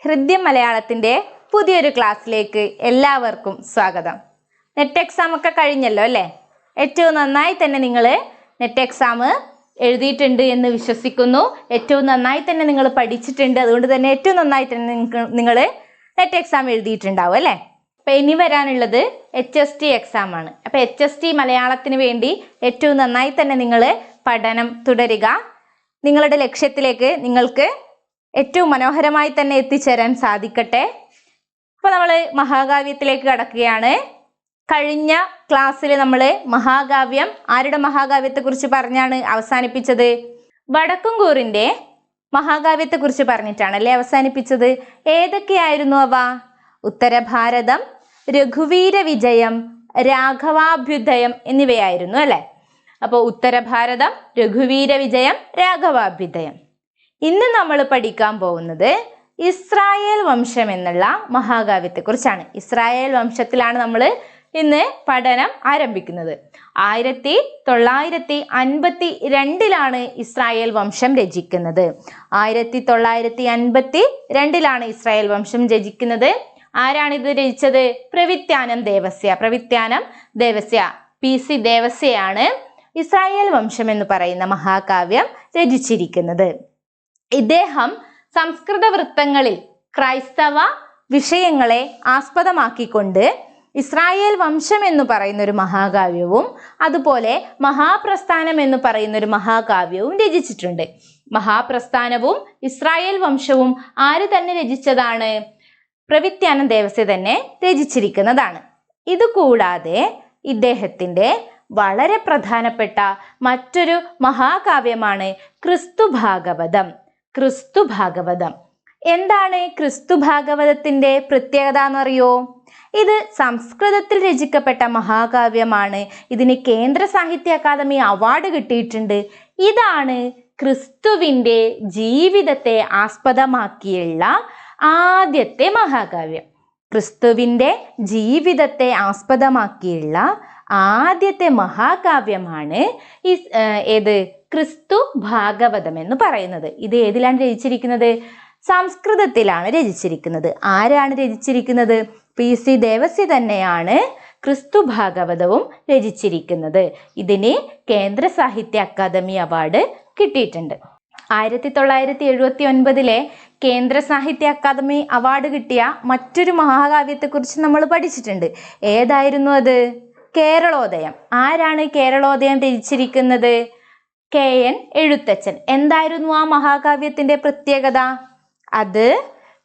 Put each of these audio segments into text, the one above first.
ഹൃദ്യം മലയാളത്തിൻ്റെ പുതിയൊരു ക്ലാസ്സിലേക്ക് എല്ലാവർക്കും സ്വാഗതം. നെറ്റ് എക്സാം ഒക്കെ കഴിഞ്ഞല്ലോ അല്ലേ? ഏറ്റവും നന്നായി തന്നെ നിങ്ങൾ നെറ്റ് എക്സാം എഴുതിയിട്ടുണ്ട് എന്ന് വിശ്വസിക്കുന്നു. ഏറ്റവും നന്നായി തന്നെ നിങ്ങൾ പഠിച്ചിട്ടുണ്ട്. അതുകൊണ്ട് തന്നെ ഏറ്റവും നന്നായി തന്നെ നിങ്ങൾ നെറ്റ് എക്സാം എഴുതിയിട്ടുണ്ടാവും അല്ലേ? അപ്പം ഇനി വരാനുള്ളത് HST എക്സാം ആണ്. അപ്പം HST മലയാളത്തിന് വേണ്ടി ഏറ്റവും നന്നായി തന്നെ നിങ്ങൾ പഠനം തുടരുക. നിങ്ങളുടെ ലക്ഷ്യത്തിലേക്ക് നിങ്ങൾക്ക് ഏറ്റവും മനോഹരമായി തന്നെ എത്തിച്ചേരാൻ സാധിക്കട്ടെ. അപ്പോൾ നമ്മൾ മഹാകാവ്യത്തിലേക്ക് കടക്കുകയാണ്. കഴിഞ്ഞ ക്ലാസ്സിൽ നമ്മൾ മഹാകാവ്യം ആരുടെ മഹാകാവ്യത്തെക്കുറിച്ച് പറഞ്ഞാണ് അവസാനിപ്പിച്ചത്? വടക്കുംകൂറിൻ്റെ മഹാകാവ്യത്തെക്കുറിച്ച് പറഞ്ഞിട്ടാണല്ലേ അവസാനിപ്പിച്ചത്. ഏതൊക്കെയായിരുന്നു അവ? ഉത്തരഭാരതം, രഘുവീര വിജയം, രാഘവാഭ്യുദയം എന്നിവയായിരുന്നു അല്ലേ? അപ്പോൾ ഉത്തരഭാരതം, രഘുവീര വിജയം, രാഘവാഭ്യുദയം. ഇന്ന് നമ്മൾ പഠിക്കാൻ പോകുന്നത് ഇസ്രായേൽ വംശം എന്നുള്ള മഹാകാവ്യത്തെക്കുറിച്ചാണ്. ഇസ്രായേൽ വംശത്തിലാണ് നമ്മൾ ഇന്ന് പഠനം ആരംഭിക്കുന്നത്. 1952 ഇസ്രായേൽ വംശം രചിക്കുന്നത്. 1952 ഇസ്രായേൽ വംശം രചിക്കുന്നത്. ആരാണിത് രചിച്ചത്? പ്രവിത്യാനം ദേവസ്യ PC ദേവസ്യയാണ് ഇസ്രായേൽ വംശം എന്ന് പറയുന്ന മഹാകാവ്യം രചിച്ചിരിക്കുന്നത്. ഇദ്ദേഹം സംസ്കൃത വൃത്തങ്ങളിൽ ക്രൈസ്തവ വിഷയങ്ങളെ ആസ്പദമാക്കിക്കൊണ്ട് ഇസ്രായേൽ വംശം എന്ന് പറയുന്ന ഒരു മഹാകാവ്യവും അതുപോലെ മഹാപ്രസ്ഥാനം എന്ന് പറയുന്ന ഒരു മഹാകാവ്യവും രചിച്ചിട്ടുണ്ട്. മഹാപ്രസ്ഥാനവും ഇസ്രായേൽ വംശവും ആര് തന്നെ രചിച്ചതാണ്? പ്രവിത്യാനം ദേവസ്യ തന്നെ രചിച്ചിരിക്കുന്നതാണ്. ഇതുകൂടാതെ ഇദ്ദേഹത്തിൻ്റെ വളരെ പ്രധാനപ്പെട്ട മറ്റൊരു മഹാകാവ്യമാണ് ക്രിസ്തുഭാഗവതം. എന്താണ് ക്രിസ്തുഭാഗവതത്തിൻ്റെ പ്രത്യേകത എന്നറിയോ? ഇത് സംസ്കൃതത്തിൽ രചിക്കപ്പെട്ട മഹാകാവ്യമാണ്. ഇതിന് കേന്ദ്ര സാഹിത്യ അക്കാദമി അവാർഡ് കിട്ടിയിട്ടുണ്ട്. ഇതാണ് ക്രിസ്തുവിൻ്റെ ജീവിതത്തെ ആസ്പദമാക്കിയുള്ള ആദ്യത്തെ മഹാകാവ്യം. ക്രിസ്തുവിൻ്റെ ജീവിതത്തെ ആസ്പദമാക്കിയുള്ള ആദ്യത്തെ മഹാകാവ്യമാണ് ക്രിസ്തു ഭാഗവതം എന്ന് പറയുന്നത്. ഇത് ഏതിലാണ് രചിച്ചിരിക്കുന്നത്? സംസ്കൃതത്തിലാണ് രചിച്ചിരിക്കുന്നത്. ആരാണ് രചിച്ചിരിക്കുന്നത്? PC ദേവസ്യ തന്നെയാണ് ക്രിസ്തു ഭാഗവതവും രചിച്ചിരിക്കുന്നത്. ഇതിന് കേന്ദ്ര സാഹിത്യ അക്കാദമി അവാർഡ് കിട്ടിയിട്ടുണ്ട്. 1979 കേന്ദ്ര സാഹിത്യ അക്കാദമി അവാർഡ് കിട്ടിയ മറ്റൊരു മഹാകാവ്യത്തെക്കുറിച്ച് നമ്മൾ പഠിച്ചിട്ടുണ്ട്. ഏതായിരുന്നു അത്? കേരളോദയം. ആരാണ് കേരളോദയം രചിച്ചിരിക്കുന്നത്? KN എഴുത്തച്ഛൻ. എന്തായിരുന്നു ആ മഹാകാവ്യത്തിൻ്റെ പ്രത്യേകത? അത്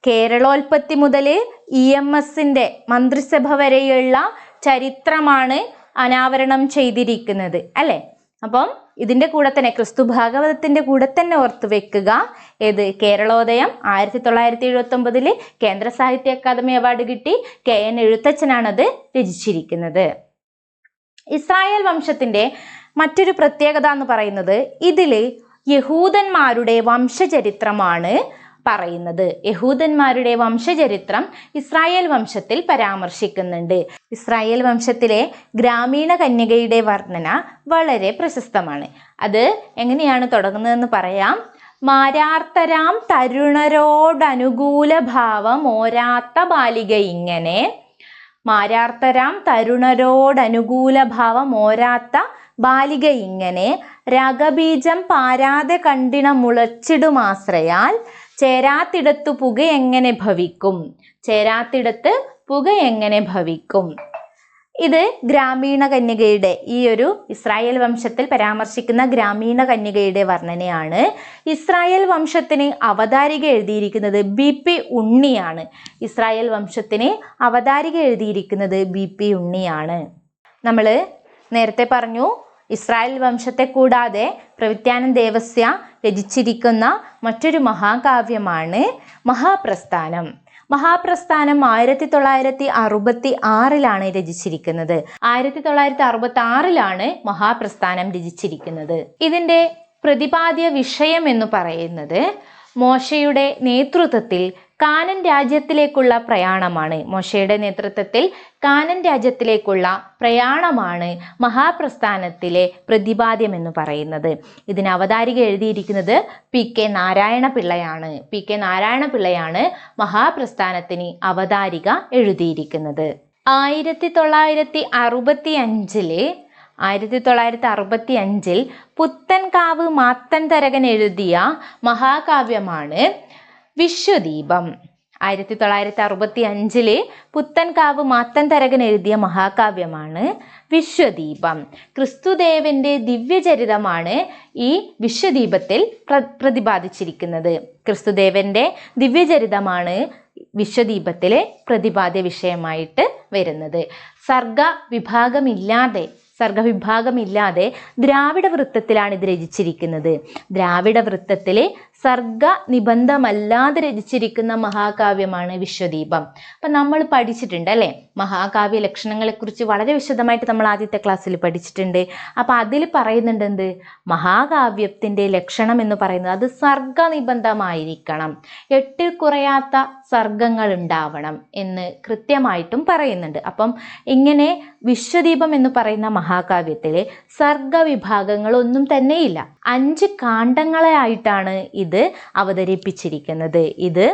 കേരളോൽപ്പത്തി മുതൽ EMSന്റെ മന്ത്രിസഭ വരെയുള്ള ചരിത്രമാണ് അനാവരണം ചെയ്തിരിക്കുന്നത് അല്ലേ? അപ്പം ഇതിൻ്റെ കൂടെ തന്നെ ക്രിസ്തു ഭാഗവതത്തിൻ്റെ കൂടെ തന്നെ ഓർത്തു വെക്കുക. കേരളോദയം 1979 കേന്ദ്ര സാഹിത്യ അക്കാദമി അവാർഡ് കിട്ടി. KN എഴുത്തച്ഛനാണത് രചിച്ചിരിക്കുന്നത്. ഇസ്രായേൽ വംശത്തിൻ്റെ മറ്റൊരു പ്രത്യേകത എന്ന് പറയുന്നത് ഇതിൽ യഹൂദന്മാരുടെ വംശചരിത്രമാണ് പറയുന്നത്. യഹൂദന്മാരുടെ വംശചരിത്രം ഇസ്രായേൽ വംശത്തിൽ പരാമർശിക്കുന്നുണ്ട്. ഇസ്രായേൽ വംശത്തിലെ ഗ്രാമീണ കന്യകയുടെ വർണ്ണന വളരെ പ്രശസ്തമാണ്. അത് എങ്ങനെയാണ് തുടങ്ങുന്നതെന്ന് പറയാം. മാരാർത്തരാം തരുണരോടനുകൂല ഭാവം ഓരാത്ത ബാലിക ഇങ്ങനെ. മാരാർത്തരാം തരുണരോടനുകൂല ഭാവം ഓരാത്ത ബാലിക ഇങ്ങനെ. രാഗബീജം പാരാതെ കണ്ടിണ മുളച്ചിടുമാശ്രയാൽ ചേരാത്തിടത്തു പുക എങ്ങനെ ഭവിക്കും. ഇത് ഗ്രാമീണ കന്യകയുടെ, ഈ ഒരു ഇസ്രായേൽ വംശത്തിൽ പരാമർശിക്കുന്ന ഗ്രാമീണ കന്യകയുടെ വർണ്ണനയാണ്. ഇസ്രായേൽ വംശത്തിന് അവതാരിക എഴുതിയിരിക്കുന്നത് BP ഉണ്ണിയാണ്. ഇസ്രായേൽ വംശത്തിന് അവതാരിക എഴുതിയിരിക്കുന്നത് BP ഉണ്ണിയാണ്. നമ്മൾ നേരത്തെ പറഞ്ഞു ഇസ്രായേൽ വംശത്തെ കൂടാതെ പ്രവിത്യാനം ദേവസ്യ രചിച്ചിരിക്കുന്ന മറ്റൊരു മഹാകാവ്യമാണ് മഹാപ്രസ്ഥാനം. 1966 രചിച്ചിരിക്കുന്നത്. 1966 മഹാപ്രസ്ഥാനം രചിച്ചിരിക്കുന്നത്. ഇതിൻ്റെ പ്രതിപാദ്യ വിഷയം എന്ന് പറയുന്നത് മോശയുടെ നേതൃത്വത്തിൽ കാനാൻ രാജ്യത്തിലേക്കുള്ള പ്രയാണമാണ്. മോശയുടെ നേതൃത്വത്തിൽ കാനാൻ രാജ്യത്തിലേക്കുള്ള പ്രയാണമാണ് മഹാപ്രസ്ഥാനത്തിലെ പ്രതിപാദ്യം എന്ന് പറയുന്നത്. ഇതിന് അവതാരിക എഴുതിയിരിക്കുന്നത് PK നാരായണ പിള്ളയാണ്. PK നാരായണ പിള്ളയാണ് മഹാപ്രസ്ഥാനത്തിന് അവതാരിക എഴുതിയിരിക്കുന്നത്. 1965 പുത്തൻകാവ് മാത്തൻതരകൻ എഴുതിയ മഹാകാവ്യമാണ് വിശ്വദീപം. 1965 പുത്തൻകാവ് മാത്തൻതരകൻ എഴുതിയ മഹാകാവ്യമാണ് വിശ്വദീപം. ക്രിസ്തുദേവന്റെ ദിവ്യചരിതമാണ് ഈ വിശ്വദീപത്തിൽ പ്രതിപാദിച്ചിരിക്കുന്നത്. ക്രിസ്തുദേവന്റെ ദിവ്യചരിതമാണ് വിശ്വദീപത്തിലെ പ്രതിപാദ്യ വിഷയമായിട്ട് വരുന്നത്. സർഗവിഭാഗമില്ലാതെ ദ്രാവിഡ വൃത്തത്തിലാണ് ഇത് രചിച്ചിരിക്കുന്നത്. ദ്രാവിഡ വൃത്തത്തിലെ സർഗ നിബന്ധമല്ലാതെ രചിച്ചിരിക്കുന്ന മഹാകാവ്യമാണ് വിശ്വദീപം. അപ്പം നമ്മൾ പഠിച്ചിട്ടുണ്ട് അല്ലേ, മഹാകാവ്യ ലക്ഷണങ്ങളെക്കുറിച്ച് വളരെ വിശദമായിട്ട് നമ്മൾ ആദ്യത്തെ ക്ലാസ്സിൽ പഠിച്ചിട്ടുണ്ട്. അപ്പം അതിൽ പറയുന്നുണ്ട് എന്ത്, മഹാകാവ്യത്തിൻ്റെ ലക്ഷണം എന്ന് പറയുന്നത് അത് സർഗനിബന്ധമായിരിക്കണം, 8 കുറയാത്ത സർഗങ്ങൾ ഉണ്ടാവണം എന്ന് കൃത്യമായിട്ടും പറയുന്നുണ്ട്. അപ്പം ഇങ്ങനെ വിശ്വദീപം എന്ന് പറയുന്ന മഹാകാവ്യത്തിലെ സർഗവിഭാഗങ്ങളൊന്നും തന്നെയില്ല. 5 കാണ്ഡങ്ങളായിട്ടാണ് ഇത് അവതരിപ്പിച്ചിരിക്കുന്നത്. ഇത്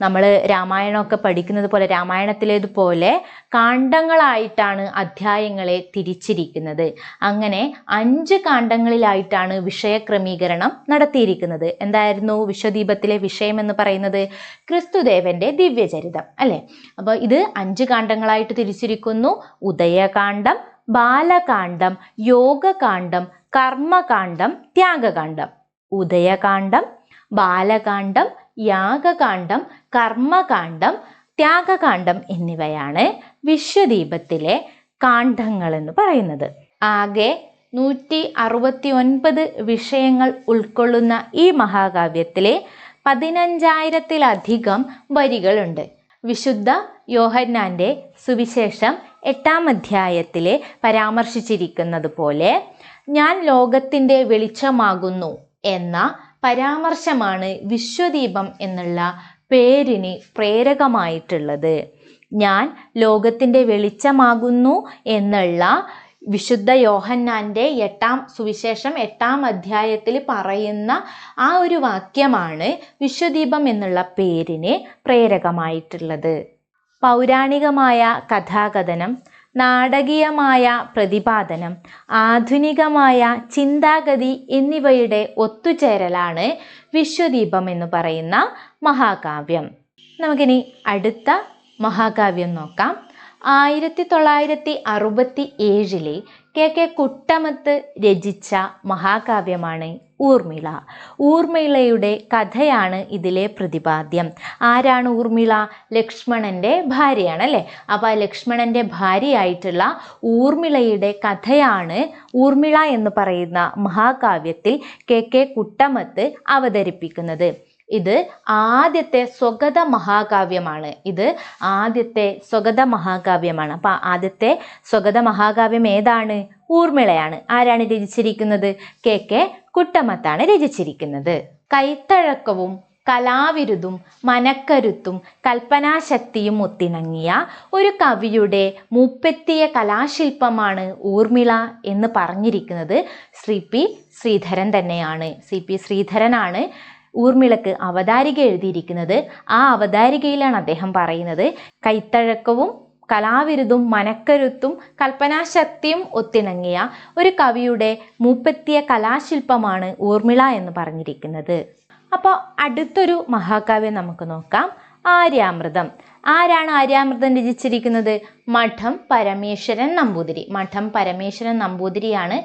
നമ്മൾ രാമായണമൊക്കെ പഠിക്കുന്നത് പോലെ, രാമായണത്തിലേതുപോലെ കാണ്ഡങ്ങളായിട്ടാണ് അധ്യായങ്ങളെ തിരിച്ചിരിക്കുന്നത്. അങ്ങനെ 5 കാണ്ഡങ്ങളിലായിട്ടാണ് വിഷയക്രമീകരണം നടത്തിയിരിക്കുന്നത്. എന്തായിരുന്നു വിശ്വദീപത്തിലെ വിഷയം എന്ന് പറയുന്നത്? ക്രിസ്തുദേവന്റെ ദിവ്യചരിതം അല്ലേ. അപ്പോൾ ഇത് 5 കാണ്ഡങ്ങളായിട്ട് തിരിച്ചിരിക്കുന്നു. ഉദയകാണ്ഡം, ബാലകാണ്ഡം, യോഗകാണ്ഡം, കർമ്മകാണ്ഡം, ത്യാഗകാണ്ഡം. ഉദയകാണ്ഡം, ബാലകാണ്ഡം, യാഗകാണ്ഡം, കർമ്മകാണ്ഡം, ത്യാഗകാണ്ഡം എന്നിവയാണ് വിശ്വദീപത്തിലെ കാണ്ഡങ്ങൾ എന്ന് പറയുന്നത്. ആകെ 169 വിഷയങ്ങൾ ഉൾക്കൊള്ളുന്ന ഈ മഹാകാവ്യത്തിലെ 15,000-ലധികം വരികളുണ്ട്. വിശുദ്ധ യോഹന്നാന്റെ സുവിശേഷം 8-ാം അധ്യായത്തിലെ പരാമർശിച്ചിരിക്കുന്നത് പോലെ ഞാൻ ലോകത്തിൻ്റെ വെളിച്ചമാകുന്നു എന്ന പരാമർശമാണ് വിശ്വദീപം എന്നുള്ള പേരിന് പ്രേരകമായിട്ടുള്ളത്. ഞാൻ ലോകത്തിൻ്റെ വെളിച്ചമാകുന്നു എന്നുള്ള വിശുദ്ധ യോഹന്നാന്റെ 8-ാം സുവിശേഷം 8-ാം അധ്യായത്തിൽ പറയുന്ന ആ ഒരു വാക്യമാണ് വിശ്വദീപം എന്നുള്ള പേരിന് പ്രേരകമായിട്ടുള്ളത്. പൗരാണികമായ കഥാകഥനം, നാടകീയമായ പ്രതിപാദനം, ആധുനികമായ ചിന്താഗതി എന്നിവയുടെ ഒത്തുചേരലാണ് വിശ്വദീപം എന്ന് പറയുന്ന മഹാകാവ്യം. നമുക്കിനി അടുത്ത മഹാകാവ്യം നോക്കാം. 1967 KK കുട്ടമത്ത് രചിച്ച മഹാകാവ്യമാണ് ഊർമിള. ഊർമിളയുടെ കഥയാണ് ഇതിലെ പ്രതിപാദ്യം. ആരാണ് ഊർമിള? ലക്ഷ്മണന്റെ ഭാര്യയാണ് അല്ലേ. അപ്പോൾ ലക്ഷ്മണന്റെ ഭാര്യയായിട്ടുള്ള ഊർമിളയുടെ കഥയാണ് ഊർമിള എന്ന് പറയുന്ന മഹാകാവ്യത്തിൽ KK കുട്ടമത്ത് അവതരിപ്പിക്കുന്നത്. ഇത് ആദ്യത്തെ സ്വഗത മഹാകാവ്യമാണ്. അപ്പം ആദ്യത്തെ സ്വഗത മഹാകാവ്യം ഏതാണ്? ഊർമിളയാണ്. ആരാണ് രചിച്ചിരിക്കുന്നത്? KK കുട്ടമത്താണ് രചിച്ചിരിക്കുന്നത്. കൈത്തഴക്കവും കലാവിരുതും മനക്കരുത്തും കൽപ്പനാശക്തിയും ഒത്തിണങ്ങിയ ഒരു കവിയുടെ മൂപ്പെത്തിയ കലാശില്പമാണ് ഊർമിള എന്ന് പറഞ്ഞിരിക്കുന്നത് CP ശ്രീധരൻ തന്നെയാണ്. CP ശ്രീധരനാണ് ഊർമിളക്ക് അവതാരിക എഴുതിയിരിക്കുന്നത്. ആ അവതാരികയിലാണ് അദ്ദേഹം പറയുന്നത്, കൈത്തഴക്കവും കലാവിരുതും മനക്കരുത്തും കൽപ്പനാശക്തിയും ഒത്തിണങ്ങിയ ഒരു കവിയുടെ മൂപ്പെത്തിയ കലാശില്പമാണ് ഊർമിള എന്ന് പറഞ്ഞിരിക്കുന്നത്. അപ്പോൾ അടുത്തൊരു മഹാകാവ്യം നമുക്ക് നോക്കാം. ആര്യാമൃതം. ആരാണ് ആര്യാമൃതം രചിച്ചിരിക്കുന്നത്? മഠം പരമേശ്വരൻ നമ്പൂതിരിയാണ്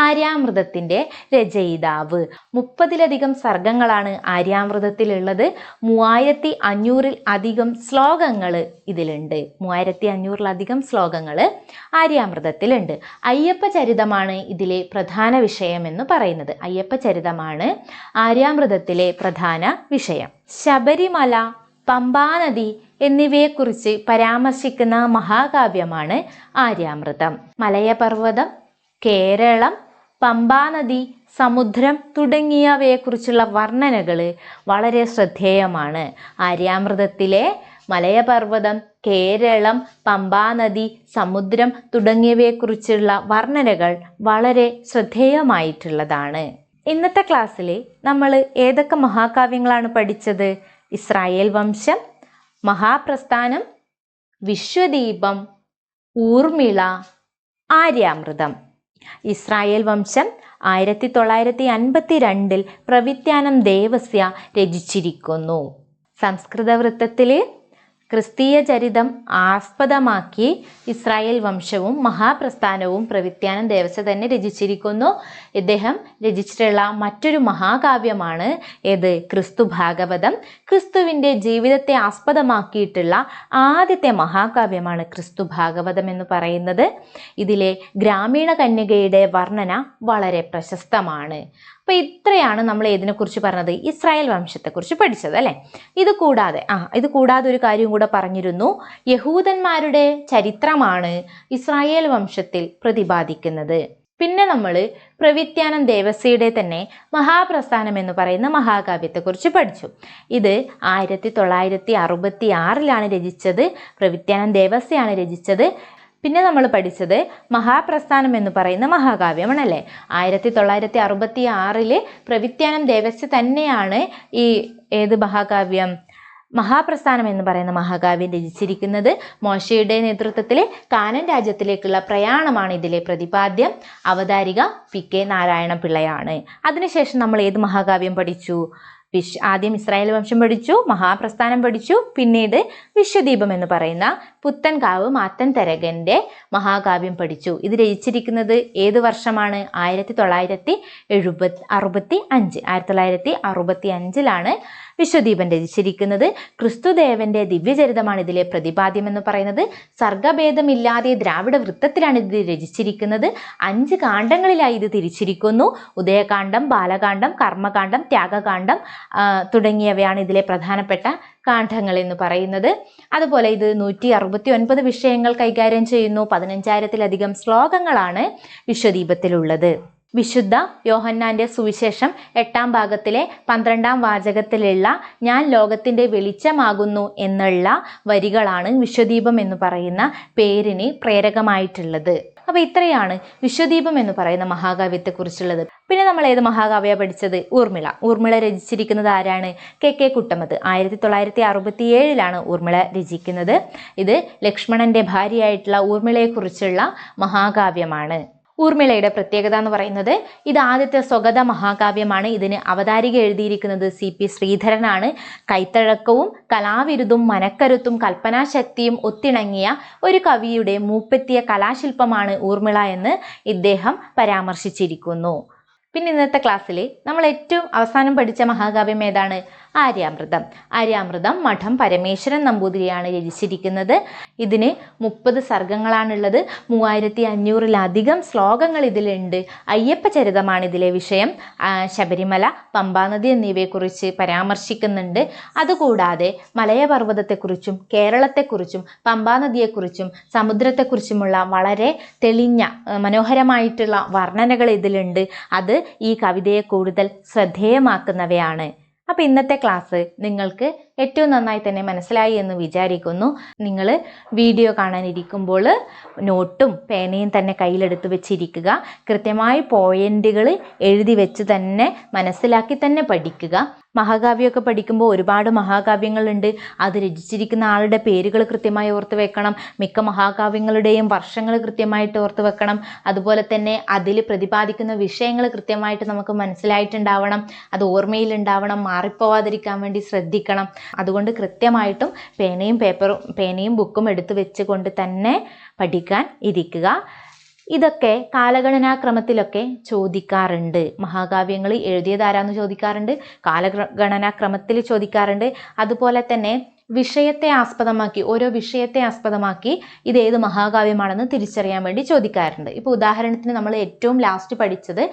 ആര്യാമൃതത്തിൻ്റെ രചയിതാവ്. 30-ലധികം സർഗങ്ങളാണ് ആര്യാമൃതത്തിലുള്ളത്. 3500-ൽ-അധികം ശ്ലോകങ്ങൾ ഇതിലുണ്ട്. 3500-ൽ-അധികം ശ്ലോകങ്ങൾ ആര്യാമൃതത്തിലുണ്ട്. അയ്യപ്പ ചരിതമാണ് ഇതിലെ പ്രധാന വിഷയം എന്ന് പറയുന്നത്. അയ്യപ്പ ചരിതമാണ് ആര്യാമൃതത്തിലെ പ്രധാന വിഷയം. ശബരിമല, പമ്പാനദി എന്നിവയെക്കുറിച്ച് പരാമർശിക്കുന്ന മഹാകാവ്യമാണ് ആര്യാമൃതം. മലയപർവ്വതം, കേരളം, പമ്പാനദി, സമുദ്രം തുടങ്ങിയവയെക്കുറിച്ചുള്ള വർണ്ണനകൾ വളരെ ശ്രദ്ധേയമാണ്. ആര്യാമൃതത്തിലെ മലയപർവ്വതം, കേരളം, പമ്പാനദി, സമുദ്രം തുടങ്ങിയവയെക്കുറിച്ചുള്ള വർണ്ണനകൾ വളരെ ശ്രദ്ധേയമായിട്ടുള്ളതാണ്. ഇന്നത്തെ ക്ലാസ്സിൽ നമ്മൾ ഏതൊക്കെ മഹാകാവ്യങ്ങളാണ് പഠിച്ചത്? ഇസ്രായേൽ വംശം, മഹാപ്രസ്ഥാനം, വിശ്വദീപം, ഊർമിള, ആര്യാമൃതം. ഇസ്രായേൽ വംശം 1952 പ്രവിത്യാനം ദേവസ്യ രചിച്ചിരിക്കുന്നു. സംസ്കൃത വൃത്തത്തിൽ ക്രിസ്തീയ ചരിതം ആസ്പദമാക്കി ഇസ്രായേൽ വംശവും മഹാപ്രസ്ഥാനവും പ്രവിത്യാനം ദേവസ്യ തന്നെ രചിച്ചിരിക്കുന്നു. ഇദ്ദേഹം രചിച്ചിട്ടുള്ള മറ്റൊരു മഹാകാവ്യമാണ് ഏത്? ക്രിസ്തു ഭാഗവതം. ക്രിസ്തുവിൻ്റെ ജീവിതത്തെ ആസ്പദമാക്കിയിട്ടുള്ള ആദ്യത്തെ മഹാകാവ്യമാണ് ക്രിസ്തു ഭാഗവതം എന്ന് പറയുന്നത്. ഇതിലെ ഗ്രാമീണ കന്യകയുടെ വർണ്ണന വളരെ പ്രശസ്തമാണ്. അപ്പോൾ ഇത്രയാണ് നമ്മൾ ഏതിനെക്കുറിച്ച് പറഞ്ഞത്? ഇസ്രായേൽ വംശത്തെക്കുറിച്ച് പഠിച്ചത് അല്ലേ? ഇത് കൂടാതെ ഒരു കാര്യം കൂടെ പറഞ്ഞിരുന്നു. യഹൂദന്മാരുടെ ചരിത്രമാണ് ഇസ്രായേൽ വംശത്തിൽ പ്രതിപാദിക്കുന്നത്. പിന്നെ നമ്മൾ പ്രവിത്യാനം ദേവസ്യയുടെ തന്നെ മഹാപ്രസ്ഥാനം എന്ന് പറയുന്ന മഹാകാവ്യത്തെക്കുറിച്ച് പഠിച്ചു. ഇത് 1966 രചിച്ചത്. പ്രവിത്യാനം ദേവസ്യയാണ് രചിച്ചത്. പിന്നെ നമ്മൾ പഠിച്ചത് മഹാപ്രസ്ഥാനം എന്ന് പറയുന്ന മഹാകാവ്യമാണല്ലേ. 1966 പ്രവിത്യാനം ദേവസ്യ തന്നെയാണ് ഈ മഹാകാവ്യം മഹാപ്രസ്ഥാനം എന്ന് പറയുന്ന മഹാകാവ്യം രചിച്ചിരിക്കുന്നത്. മോശയുടെ നേതൃത്വത്തിൽ കാനാൻ രാജ്യത്തിലേക്കുള്ള പ്രയാണമാണ് ഇതിലെ പ്രതിപാദ്യം. അവതാരിക PK നാരായണ പിള്ളയാണ്. അതിനുശേഷം നമ്മൾ ഏത് മഹാകാവ്യം പഠിച്ചു? ആദ്യം ഇസ്രായേൽ വംശം പഠിച്ചു, മഹാപ്രസ്ഥാനം പഠിച്ചു, പിന്നീട് വിശ്വദീപം എന്ന് പറയുന്ന പുത്തൻകാവ് മാത്തൻ തരകൻ്റെ മഹാകാവ്യം പഠിച്ചു. ഇത് രചിച്ചിരിക്കുന്നത് ഏത് വർഷമാണ്? 1965 വിശ്വദീപം രചിച്ചിരിക്കുന്നത്. ക്രിസ്തുദേവന്റെ ദിവ്യചരിതമാണ് ഇതിലെ പ്രതിപാദ്യം എന്ന് പറയുന്നത്. സർഗഭേദമില്ലാതെ ദ്രാവിഡ വൃത്തത്തിലാണ് ഇത് രചിച്ചിരിക്കുന്നത്. 5 കാണ്ഡങ്ങളിലായി ഇത് തിരിച്ചിരിക്കുന്നു. ഉദയകാന്ഡം, ബാലകാന്ഡം, കർമ്മകാന്ഡം, ത്യാഗകാന്ഡം തുടങ്ങിയവയാണ് ഇതിലെ പ്രധാനപ്പെട്ട കാണ്ഡങ്ങൾ എന്ന് പറയുന്നത്. അതുപോലെ ഇത് 169 വിഷയങ്ങൾ കൈകാര്യം ചെയ്യുന്നു. 15,000-ലധികം ശ്ലോകങ്ങളാണ് വിശ്വദീപത്തിലുള്ളത്. വിശുദ്ധ യോഹന്നാന്റെ സുവിശേഷം 8-ാം ഭാഗത്തിലെ 12-ാം വാചകത്തിലുള്ള ഞാൻ ലോകത്തിൻ്റെ വെളിച്ചമാകുന്നു എന്നുള്ള വരികളാണ് വിശ്വദീപം എന്ന് പറയുന്ന പേരിന് പ്രേരകമായിട്ടുള്ളത്. അപ്പോൾ ഇത്രയാണ് വിശ്വദീപം എന്ന് പറയുന്ന മഹാകാവ്യത്തെക്കുറിച്ചുള്ളത്. പിന്നെ നമ്മൾ ഏത് മഹാകാവ്യ പഠിച്ചത്? ഊർമിള. ഊർമിള രചിച്ചിരിക്കുന്നത് ആരാണ്? KK കുട്ടമത്ത്. 1967 ഊർമിള രചിക്കുന്നത്. ഇത് ലക്ഷ്മണന്റെ ഭാര്യയായിട്ടുള്ള ഊർമിളയെക്കുറിച്ചുള്ള മഹാകാവ്യമാണ്. ഊർമിളയുടെ പ്രത്യേകത എന്ന് പറയുന്നത് ഇത് ആദ്യത്തെ സ്വഗത മഹാകാവ്യമാണ്. ഇതിന് അവതാരിക എഴുതിയിരിക്കുന്നത് CP ശ്രീധരനാണ്. കൈത്തഴക്കവും കലാവിരുതും മനക്കരുത്തും കൽപ്പനാശക്തിയും ഒത്തിണങ്ങിയ ഒരു കവിയുടെ മൂപ്പെത്തിയ കലാശില്പമാണ് ഊർമിള എന്ന് ഇദ്ദേഹം പരാമർശിച്ചിരിക്കുന്നു. പിന്നെ ഇന്നത്തെ ക്ലാസ്സിൽ നമ്മൾ ഏറ്റവും അവസാനം പഠിച്ച മഹാകാവ്യം ഏതാണ്? ആര്യാമൃതം മഠം പരമേശ്വരൻ നമ്പൂതിരിയാണ് രചിച്ചിരിക്കുന്നത്. ഇതിന് 30 സർഗങ്ങളാണുള്ളത്. 3500-ലധികം ശ്ലോകങ്ങൾ ഇതിലുണ്ട്. അയ്യപ്പ ചരിതമാണ് ഇതിലെ വിഷയം. ശബരിമല, പമ്പാനദി എന്നിവയെക്കുറിച്ച് പരാമർശിക്കുന്നുണ്ട്. അതുകൂടാതെ മലയപർവ്വതത്തെക്കുറിച്ചും കേരളത്തെക്കുറിച്ചും പമ്പാനദിയെക്കുറിച്ചും സമുദ്രത്തെക്കുറിച്ചുമുള്ള വളരെ തെളിഞ്ഞ മനോഹരമായിട്ടുള്ള വർണ്ണനകൾ ഇതിലുണ്ട്. അത് ഈ കവിതയെ കൂടുതൽ ശ്രദ്ധേയമാക്കുന്നവയാണ്. അപ്പോൾ ഇന്നത്തെ ക്ലാസ് നിങ്ങൾക്ക് ഏറ്റവും നന്നായി തന്നെ മനസ്സിലായി എന്ന് വിചാരിക്കുന്നു. നിങ്ങൾ വീഡിയോ കാണാനിരിക്കുമ്പോൾ നോട്ടും പേനയും തന്നെ കയ്യിലെടുത്ത് വെച്ചിരിക്കുക. കൃത്യമായി പോയിന്റുകൾ എഴുതി വെച്ച് തന്നെ മനസ്സിലാക്കി തന്നെ പഠിക്കുക. മഹാകാവ്യമൊക്കെ പഠിക്കുമ്പോൾ ഒരുപാട് മഹാകാവ്യങ്ങളുണ്ട്. അത് രചിച്ചിരിക്കുന്ന ആളുടെ പേരുകൾ കൃത്യമായി ഓർത്ത് വെക്കണം. മിക്ക മഹാകാവ്യങ്ങളുടെയും വർഷങ്ങൾ കൃത്യമായിട്ട് ഓർത്ത് വെക്കണം. അതുപോലെ തന്നെ അതിൽ പ്രതിപാദിക്കുന്ന വിഷയങ്ങൾ കൃത്യമായിട്ട് നമുക്ക് മനസ്സിലായിട്ടുണ്ടാവണം. അത് ഓർമ്മയിലുണ്ടാവണം. മാറിപ്പോവാതിരിക്കാൻ വേണ്ടി ശ്രദ്ധിക്കണം. അതുകൊണ്ട് കൃത്യമായിട്ടും പേനയും ബുക്കും എടുത്ത് വെച്ചുകൊണ്ട് തന്നെ പഠിക്കാൻ ഇരിക്കുക. ഇതൊക്കെ കാലഗണനാക്രമത്തിലൊക്കെ ചോദിക്കാറുണ്ട്. മഹാകാവ്യങ്ങൾ എഴുതിയതാരാന്ന് ചോദിക്കാറുണ്ട്, കാലഗണനാക്രമത്തിൽ ചോദിക്കാറുണ്ട്. അതുപോലെ തന്നെ ഓരോ വിഷയത്തെ ആസ്പദമാക്കി ഇത് ഏത് മഹാകാവ്യമാണെന്ന് തിരിച്ചറിയാൻ വേണ്ടി ചോദിക്കാറുണ്ട്. ഇപ്പോൾ ഉദാഹരണത്തിന് നമ്മൾ ഏറ്റവും ലാസ്റ്റ് പഠിച്ചത്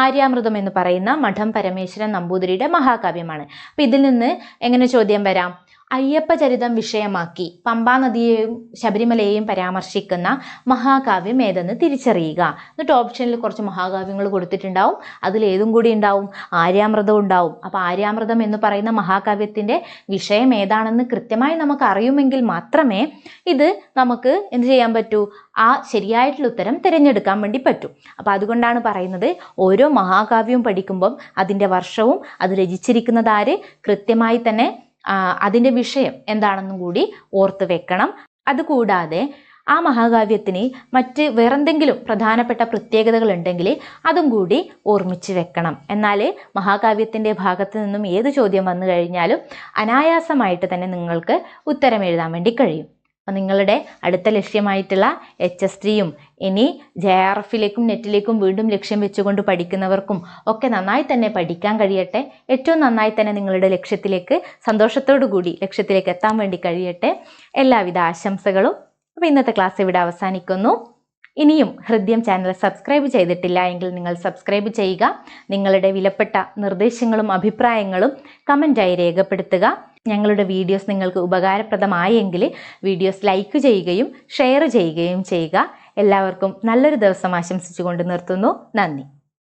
ആര്യാമൃതം എന്ന് പറയുന്ന മഠം പരമേശ്വരൻ നമ്പൂതിരിയുടെ മഹാകാവ്യമാണ്. അപ്പോൾ ഇതിൽ നിന്ന് എങ്ങനെ ചോദ്യം വരാം? അയ്യപ്പചരിതം വിഷയമാക്കി പമ്പാ നദിയെയും ശബരിമലയെയും പരാമർശിക്കുന്ന മഹാകാവ്യം ഏതെന്ന് തിരിച്ചറിയുക. എന്നിട്ട് ഓപ്ഷനിൽ കുറച്ച് മഹാകാവ്യങ്ങൾ കൊടുത്തിട്ടുണ്ടാവും. അതിലേതും കൂടി ഉണ്ടാവും, ആര്യാമൃതം ഉണ്ടാവും. അപ്പോൾ ആര്യാമൃതം എന്ന് പറയുന്ന മഹാകാവ്യത്തിൻ്റെ വിഷയം ഏതാണെന്ന് കൃത്യമായി നമുക്ക് അറിയുമെങ്കിൽ മാത്രമേ ഇത് നമുക്ക് എന്ത് ചെയ്യാൻ പറ്റൂ, ആ ശരിയായിട്ടുള്ള ഉത്തരം തിരഞ്ഞെടുക്കാൻ വേണ്ടി പറ്റും. അപ്പോൾ അതുകൊണ്ടാണ് പറയുന്നത് ഓരോ മഹാകാവ്യവും പഠിക്കുമ്പം അതിൻ്റെ വർഷവും അത് രചിച്ചിരിക്കുന്നത് ആര് കൃത്യമായി തന്നെ അതിൻ്റെ വിഷയം എന്താണെന്നും കൂടി ഓർത്ത് വെക്കണം. അതുകൂടാതെ ആ മഹാകാവ്യത്തിന് മറ്റ് വേറെന്തെങ്കിലും പ്രധാനപ്പെട്ട പ്രത്യേകതകൾ ഉണ്ടെങ്കിൽ അതും കൂടി ഓർമ്മിച്ച് വെക്കണം. എന്നാൽ മഹാകാവ്യത്തിൻ്റെ ഭാഗത്ത് നിന്നും ഏത് ചോദ്യം വന്നു കഴിഞ്ഞാലും അനായാസമായിട്ട് തന്നെ നിങ്ങൾക്ക് ഉത്തരം എഴുതാൻ വേണ്ടി കഴിയും. അപ്പം നിങ്ങളുടെ അടുത്ത ലക്ഷ്യമായിട്ടുള്ള HSTയും ഇനി JRFലേക്കും നെറ്റിലേക്കും വീണ്ടും ലക്ഷ്യം വെച്ചുകൊണ്ട് പഠിക്കുന്നവർക്കും ഒക്കെ നന്നായി തന്നെ പഠിക്കാൻ കഴിയട്ടെ. ഏറ്റവും നന്നായി തന്നെ നിങ്ങളുടെ ലക്ഷ്യത്തിലേക്ക് സന്തോഷത്തോടു കൂടി ലക്ഷ്യത്തിലേക്ക് എത്താൻ വേണ്ടി കഴിയട്ടെ. എല്ലാവിധ ആശംസകളും. അപ്പോൾ ഇന്നത്തെ ക്ലാസ് ഇവിടെ അവസാനിക്കുന്നു. ഇനിയും ഹൃദയം ചാനൽ സബ്സ്ക്രൈബ് ചെയ്തിട്ടില്ല എങ്കിൽ നിങ്ങൾ സബ്സ്ക്രൈബ് ചെയ്യുക. നിങ്ങളുടെ വിലപ്പെട്ട നിർദ്ദേശങ്ങളും അഭിപ്രായങ്ങളും കമൻറ്റായി രേഖപ്പെടുത്തുക. ഞങ്ങളുടെ വീഡിയോസ് നിങ്ങൾക്ക് ഉപകാരപ്രദമായെങ്കിൽ വീഡിയോസ് ലൈക്ക് ചെയ്യുകയും ഷെയർ ചെയ്യുകയും ചെയ്യുക. എല്ലാവർക്കും നല്ലൊരു ദിവസം ആശംസിച്ചുകൊണ്ട് നിർത്തുന്നു. നന്ദി.